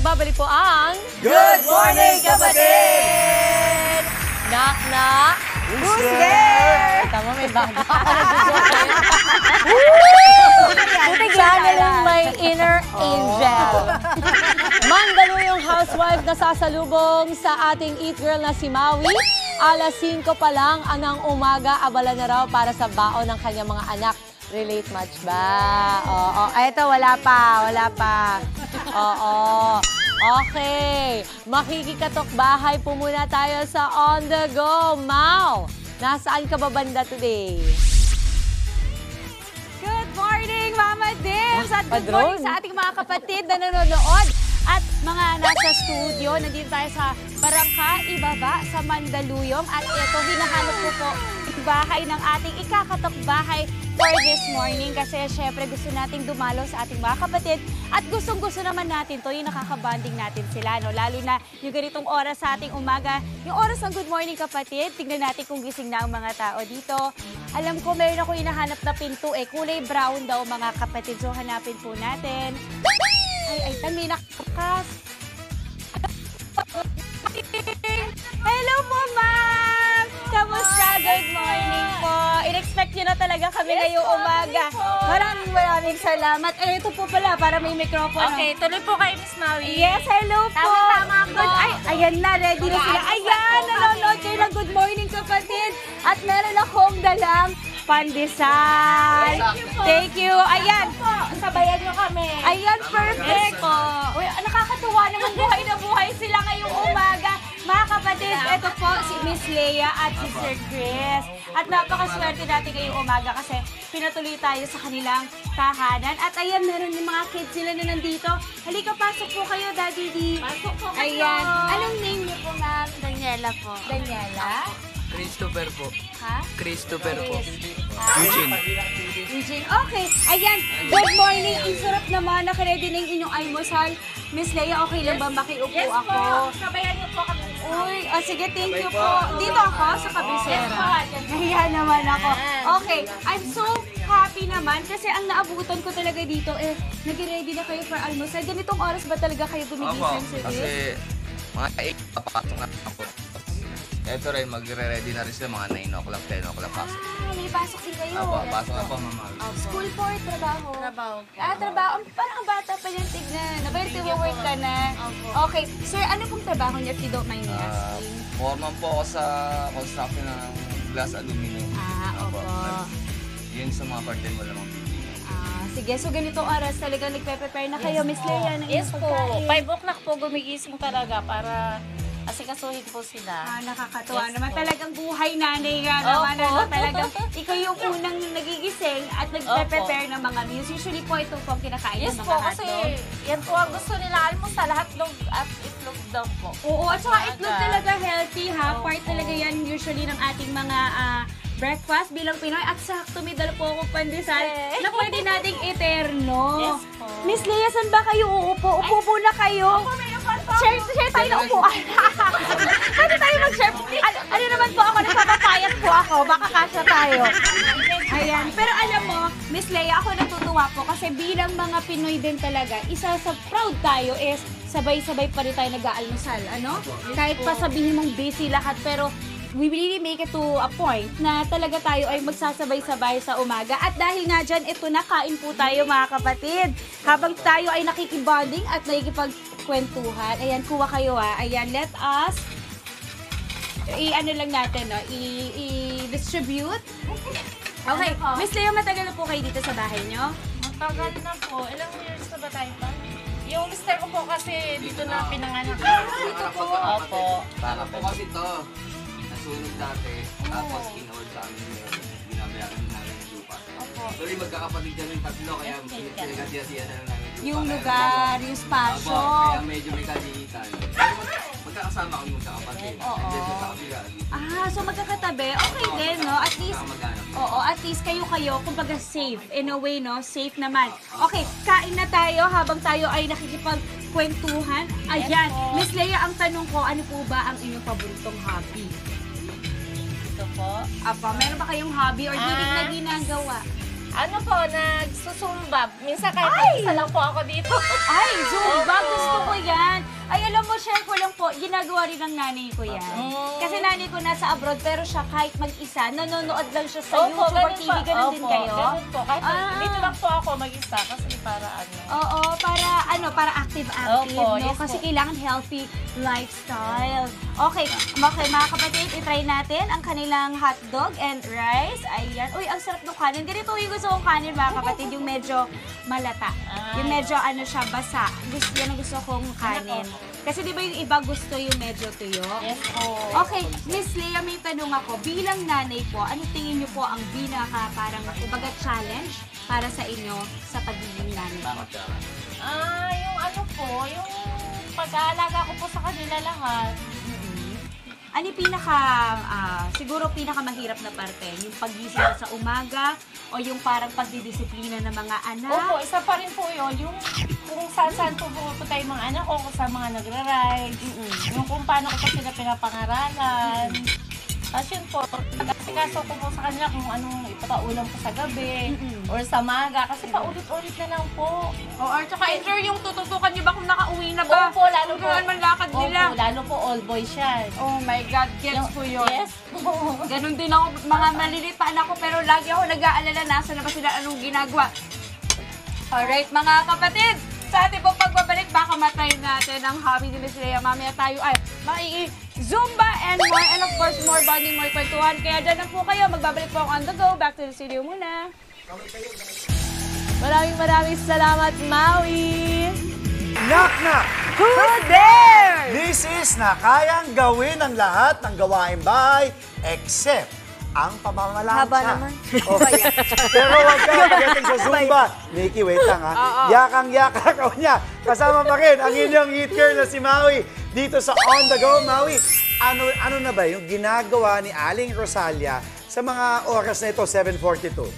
nagbabalik po ang Good Morning, Kapatid! Knock, knock. Who's there? Tama, may bago ako Channel ng may inner angel. Mandaluyong housewife na sasalubong sa ating Eat Girl na si Maui. Alas 5 pa lang anang umaga, abala na raw para sa baon ng kanyang mga anak. Relate much ba? Oo. Eto, wala pa. Oo. Okay. Makikikatok bahay po muna tayo sa On The Go. Mau, nasaan ka ba banda today? Good morning, Mama Dims! At good Padron. morning sa ating mga kapatid na nanonood at mga nasa studio. Nandito tayo sa Barangka, Ibaba, sa Mandaluyong. At ito, hinahanap ko po yung bahay ng ating ikakatok bahay for this morning. Kasi syempre gusto nating dumalo sa ating mga kapatid. At gustong-gusto naman natin to, yung nakakabanding natin sila. No? Lalo na yung ganitong oras sa ating umaga. Yung oras ng Good Morning Kapatid, tignan natin kung gising na ang mga tao dito. Alam ko, meron ako hinahanap na pinto eh. Kulay brown daw mga kapatid. So hanapin po natin. Ay, may nakakas. Hello po, ma'am! Kamusta? Good morning po. In-expect nyo na talaga kami ngayong umaga. Maraming salamat. Eh, ito po pala, para may mikropono. Okay, tuloy po kayo, Miss Maui. Yes, hello po. Tama po. Ay, ayan na, ready na sila. Ayan, nanonood kayo ng Good Morning Kapatid. At meron akong dalang pandesal. Thank you. Ayan. Sabayan nyo kami. Ayan, perfect. Uy, nakakatuwa naman, buhay na buhay sila ngayong umaga. Mga kapatid, ito po si Miss Leia at si Sir Chris. At napakaswerte natin ngayong umaga kasi pinatuloy tayo sa kanilang tahanan. At ayan, meron yung mga kids nila na nandito. Halika, pasok po kayo, Daddy D. Pasok po kayo. Ayan. Anong name niyo po, ma'am? Daniela po. Daniela? Christopher po. Ha? Christopher po. Eugene. Eugene. Okay. Ayan. Good morning. Ang sarap naman. Nakaready na yung inyong almusal. Miss Leia, okay lang ba makiupo Yes ako? po. Sabayan nyo po kami. Uy, sige, thank you po. Dito ako sa kabisera. Yes po. Nahiya naman ako. Okay. I'm so happy naman kasi ang naabutan ko talaga dito nag-ready na kayo for almusal. Ganitong oras ba talaga kayo gumigising sa Kasi mga 8 papasok na ako. Ito rin, magre-ready na rin sila mga 9 o'clock, 10 o'clock pasok. May pasok din kayo. Pasok na po, mama. School for trabaho? Trabaho. Trabaho. Parang ang bata pa yan, tignan. Nag-work ka na. Okay. Sir, ano pong trabaho niya if you don't mind me asking? Foreman po ako sa construction ng glass aluminum. Opo. Yun sa mga part-time wala mga bibigyan. Sige, so ganitong oras talaga nagpe-prepare na kayo, Miss Leia, ng Yes inyong po. pagkain. 5 o'clock po gumigising talaga para asikasuhin po sila. Nakakatuwa Yes naman. po. Talagang buhay nanay nga naman. Opo. Talagang ikaw yung unang nagigising at nagpe-prepare ng mga meals. Usually po ito po ang kinakain Yes ng po, mga kasi hotdog. yan po ang gusto nila almusal, hotdog at itlog daw po. Oo, at saka itlog Maaga. talaga healthy ha. Opo. Part talaga yan usually ng ating mga breakfast bilang Pinoy. At sakto may dala po akong pandesal na pwede nating eterno. Yes po. Miss Leia, saan ba kayo uupo? Upo po na kayo. Share tayo ng upuan. Pwede tayo mag-share. Ano naman po ako, nagpapapayat po ako. Baka kasya tayo. Ayan. Pero alam mo, Miss Leia, ako natutuwa po kasi bilang mga Pinoy din talaga, isa sa proud tayo is sabay-sabay pa rin tayo nag-aalmusal. Ano? Kahit pa sabihin mong busy lahat, pero we really make it to a point na talaga tayo ay magsasabay-sabay sa umaga. At dahil nga dyan, ito na, kain po tayo mga kapatid. Habang tayo ay nakikibonding at nakikipagkwentuhan. Ayan, kuha kayo Ayan, let us i-ano lang natin, no? I-distribute. Okay, Miss Leo, matagal na po kayo dito sa bahay nyo? Matagal na po. Ilang years na ba tayo pa? Yung mister ko po kasi dito na pinanganak. Dito po. Opo. Para po kasi ito, nasunog dati, tapos in-hold sa amin yun, binabayaran namin yung lupa. So yung magkakapatid kami tatlo, kaya pinagkasiya-siya na lang namin Yung lugar, yung spasyo. Kaya medyo may kaliitan. Magkakasama kami magkakapatid. Oo. Diyan sa kabila. So magkakatabi. Okay din, no? At least, Magkakamaganap. oo, at least kayo-kayo, kumbaga safe. In a way, no? Safe naman. Okay, kain na tayo habang tayo ay nakikipagkwentuhan. Ayan, Miss Leia, ang tanong ko, ano po ba ang inyong paboritong hobby? Ito po. Apa, meron ba kayong hobby or hilig na ginagawa? Ano po, nagsusumba. Minsan kahit isa lang po ako dito. Ay, Zumba, gusto ko yan. Ay, alam mo, share ko lang po, ginagawa rin ng nanay ko yan. Kasi nanay ko nasa abroad, pero siya kahit mag-isa, nanonood lang siya sa YouTube or TV, ganun din kayo? Ganun po. Kahit dito lang po ako mag-isa kasi para ano. Oo, para active-active, Opo, no? yes Kasi po. kailangan healthy lifestyle. Okay, mga kapatid, itry natin ang kanilang hotdog and rice. Ayan. Uy, ang sarap ng kanin. Ganito yung gusto kong kanin, mga kapatid, yung medyo malata. Yung medyo siya, basa. Yan ang gusto kong kanin. Kasi di ba yung iba gusto yung medyo tuyo? Yes po. Okay, Miss Lea, may tanong ako. Bilang nanay po, ano tingin niyo po ang parang kumbaga challenge para sa inyo sa pagiging nanay? Yung ano po, yung pag-aalaga ko po sa kanila lahat. Ano yung siguro mahirap na parte? Yung paggising sa umaga o yung parang pagdidisiplina ng mga anak? Opo, isa pa rin po yun. Yung kung saan po pupunta yung mga anak ko, kung sa mga nagra-ride. Yung kung paano ko pa sila pinapangaralan. Tapos yun po, kaso ko po sa kanila kung anong ipapaulam ko sa gabi or sa maga. Kasi paulit-ulit na lang po. Or tsaka yung tututukan niyo ba kung nakauwi na ba? Opo, lalo po. Kung man lakad nila? Opo, lalo po all boys yan. Oh my God, gets ko yun. Yes po. Ganun din ako, mga maliliit pa anak ko, pero lagi ako nag-aalala nasa na ba sila anong ginagawa. Alright, mga kapatid, sa ating pong pagbabalik, baka matayin natin ang hobby ni Miss Lea. Mamaya tayo ay Zumba and more, and of course, more bonding, more kwentuhan. Kaya dyan lang po kayo, magbabalik po ako on the go. Back to the studio muna. Maraming salamat, Maui! Knock knock! Who's there? Misis na kayang gawin ang lahat ng gawaing bahay except ang pamamalansya. Haba naman. Okay. Pero wag ka pagdating sa Zumba. Nikki, wait lang ha. Yakang-yakang ako niya. Kasama pa rin ang inyong hit girl na si Maui dito sa On The Go. Maui, ano na ba yung ginagawa ni Aling Rosalia sa mga oras na ito, 7:42?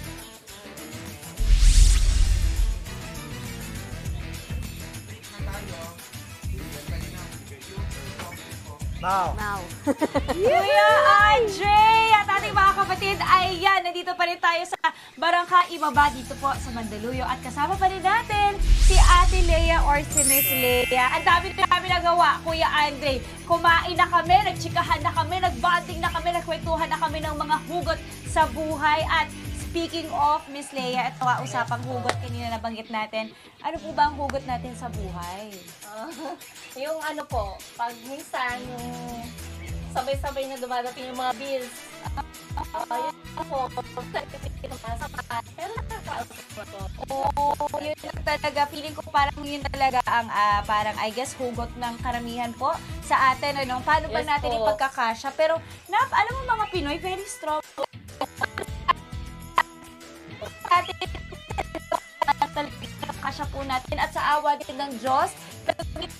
Mau. Kuya Andre! At ating mga kapatid, ayan, nandito pa rin tayo sa Barangka Ibaba dito po sa Mandaluyong. At kasama pa rin natin si Ate Lea or si Miss Lea. Ang dami na kami nagawa, Kuya Andre. Kumain na kami, nagchikahan na kami, nagbonding na kami, nagkwentuhan na kami ng mga hugot sa buhay. At speaking of Miss Lea, ito nga usapang hugot kanina nabanggit natin. Ano po ba ang hugot natin sa buhay? Yung ano po, pag minsan yung sabay-sabay na dumadating yung mga bills. Yun po, pero nakakausap po to. Oo, yun talaga. Feeling ko parang yun talaga ang parang I guess hugot ng karamihan po sa atin. Ano? Paano ba Yes natin po. ipagkakasya? Pero alam mo mga Pinoy, very strong. Kasya po natin at sa awa din ng Diyos,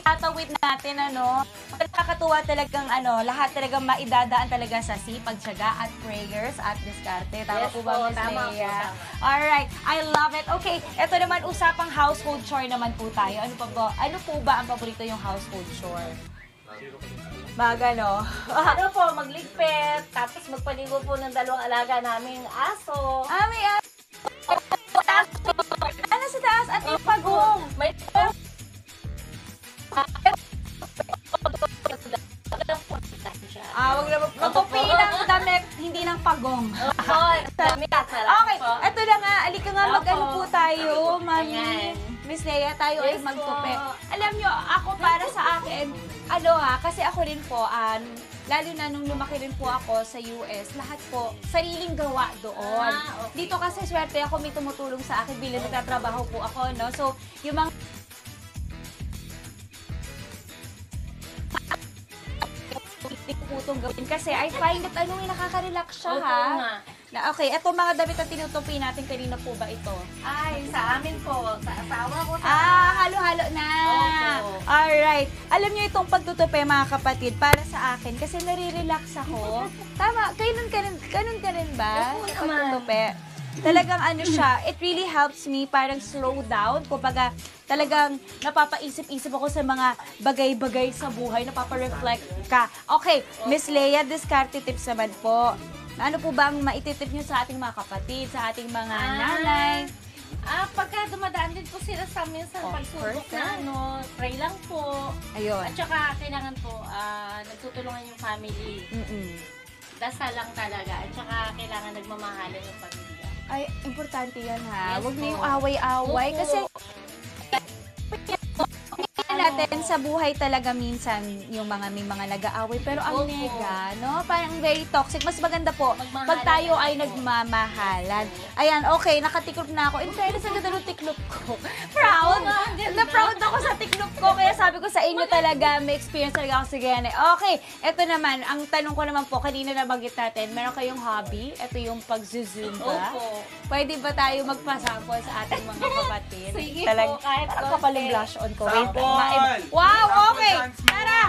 tatawid natin, nakakatuwa talagang, lahat talagang maidadaan talaga sa sipag, tiyaga at prayers at diskarte. Tama Yes po ba, po, Miss tama po, Lea? tama. Alright, I love it. Okay, ito naman, usapang household chore naman po tayo. Ano po ba ang paborito yung household chore? Baga, no? Ano po, magligpit, tapos magpaligo po ng dalawang alaga naming aso. May ano sa taas at yung pagong? May Wag na magtupi ng damit, hindi ng pagong. Okay, po. eto na nga, alika nga Opo. mag-ano po tayo, Mami. Ayan. Miss Lea, tayo ay Yes magtupi. po. Alam nyo, ako para sa akin, kasi ako rin po, lalo na nung lumaki rin po ako sa US, lahat po, sariling gawa doon. Okay. Dito kasi swerte ako, may tumutulong sa akin bilang nagtatrabaho po ako, no? So, yung mga putong gawin kasi I find it nakaka-relax siya, Opo ha? nga. Okay, eto mga damit na tinutupi natin, kanina po ba ito? Ay, sa amin po, sa asawa ko. Halo-halo na. Opo. Alright. Alam niyo itong pagtutupi, mga kapatid, para sa akin, kasi nare-relax ako. Tama, ganun ka rin ba? Opo Sa naman. pagtutupi. Talagang siya, it really helps me parang slow down. Kumbaga, talagang napapaisip-isip ako sa mga bagay-bagay sa buhay, napapa-reflect ka. Okay, Miss Lea, discarte tips naman po. Ano po bang maititip nyo sa ating mga kapatid, sa ating mga nanay? Pagka dumadaan din po sila sa amin sa pagsubok na pray lang po. Ayun. At saka kailangan po nagtutulungan yung family. Dasal lang talaga. At saka kailangan nagmamahalan yung pamilya. Ay, importante yan ha. Yes Huwag na po. yung away-away. Opo. Kasi natin sa buhay talaga minsan yung may mga nag-aaway pero ang Opo. nega, no? Parang very toxic. Mas maganda po Magmahalan pag tayo po. ay nagmamahalan. Ayan, okay, nakatiklop na ako. In fairness, ang ganda ng tiklop ko. Proud! Na-proud ako sa tiklop ko. Kaya sabi ko sa inyo talaga, may experience talaga ako sa ganyan. Okay, eto naman, ang tanong ko naman po, kanina nabanggit natin, meron kayong hobby? Ito yung pag-zumba. Opo. Pwede ba tayo magpasample sa ating mga kapatid? Sige po, kahit Ang konti. kapal yung blush on ko. Wait, Sample! wow, okay. Sample dance mo. Tara.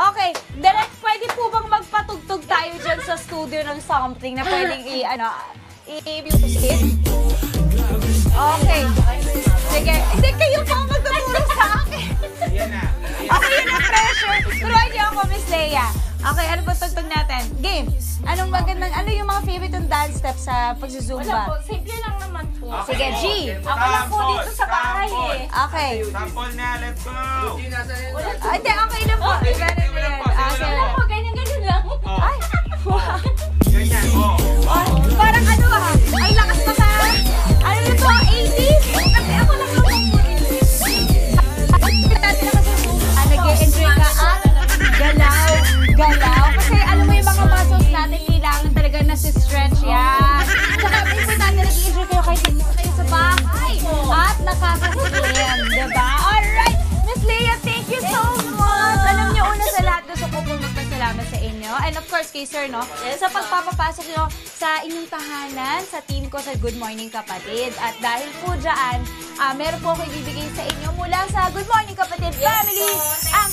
Okay. Direct, pwede po bang magpatugtog tayo dyan sa studio ng something na pwedeng i-music? Okay. Sige. Hindi, kayo po ang magtutulong sa akin. Yan na. Okay, yun ang pressure. Turuan niyo ako, Miss Leia. Okay, ano ba tugtog natin? Game. Ano yung mga favorite yung dance steps sa Wala po, pagsusumba? simple lang naman po. Sige, G. Ako lang po dito sa bahay eh. Okay. Sample na, let's go! Hindi, nasa yan. Hindi, okay na po. Okay, Ganun sige lang yan. po, sige Okay. lang Wala po, ganyan-ganyan lang. Oh, Ay, wow. ganyan, oh. Parang ano ang lakas pa sa, ano yun to, 80s? Kasi ako lang naman po 80s. Natin naman sa nag-e-enjoy ka at galaw. Kasi alam mo yung mga muscles natin, kailangan talaga na-stretch yan. Saka importante nag-e-enjoy kayo kahit hindi kayo sa bahay. At nakaka-swim, diba? Alright, Miss Leia, thank you so much. Alam niyo, una sa lahat, gusto ko pong magpasalamat sa inyo. And of course, kay Sir, no? Sa pagpapapasok nyo sa inyong tahanan, sa team ko sa Good Morning Kapatid. At dahil po dyan, meron po ako ibibigay sa inyo mula sa Good Morning Kapatid family. Ang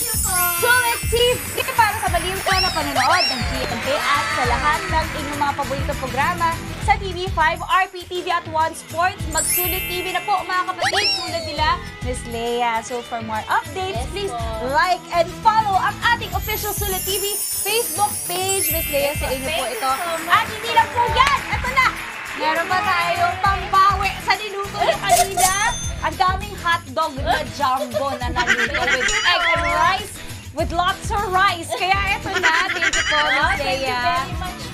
Sulit TV para sa baliw ko na panonood ng GMP at sa lahat ng inyong mga paboritong programa sa TV5, RPTV at One Sports. Magsulit TV na po mga kapatid tulad nila Miss Leia. So for more updates, please like and follow ang ating official Sulit TV Facebook page. Miss Leia, sa inyo po ito. At hindi lang po yan! Ito na! Meron pa tayong pambawi sa niluto niyo kanina. Ang daming hotdog na jumbo na naluto with egg and rice. With lots of rice. Kaya eto na. Thank you po, Miss Leia.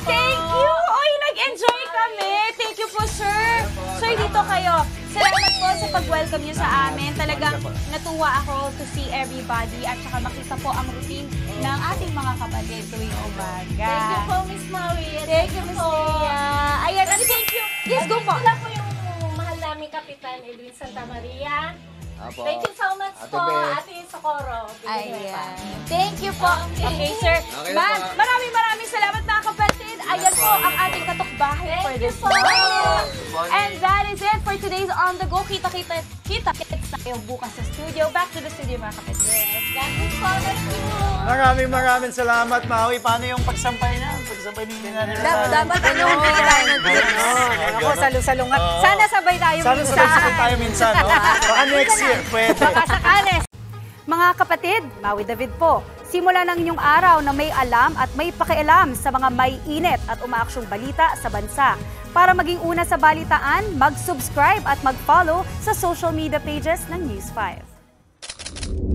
Thank you! Oy, nag-enjoy kami. Thank you po, sir. Sir, dito kayo. Salamat po sa pag-welcome niyo sa amin. Talagang natuwa ako to see everybody at saka makita po ang routine ng ating mga kapatid tuwing umaga. Thank you po, Miss Maui. Thank you, Miss Leia. Ayan, thank you. Yes, go po. Wala po yung mahal naming Kapitan Edwin Santa Maria. Apo. Thank you so much Ate po, Be. Ate Socorro. Ayan. Thank you po. Okay, sir. Okay na Ma'am, po. maraming salamat mga kapatid. Ayan po ang ating katukbahay for this po. morning. Morning. And that is it for today's On The Go. Kita tayo bukas sa studio. Back to the studio mga kapatid. God bless po. Thank you. Maraming salamat, Maui. Paano yung pagsampay na? Pagsampay ni Nanay Rosario. Dapat ano, hindi tayo ng tips. Ako, salong-salungat. Sana sabay tayo Sana minsan. sabay tayo minsan, no? Baka next year, pwede. Baka sakali. Mga kapatid, Maui David po. Simula ng inyong araw na may alam at may pakialam sa mga may init at umaaksyong balita sa bansa. Para maging una sa balitaan, mag-subscribe at mag-follow sa social media pages ng News 5.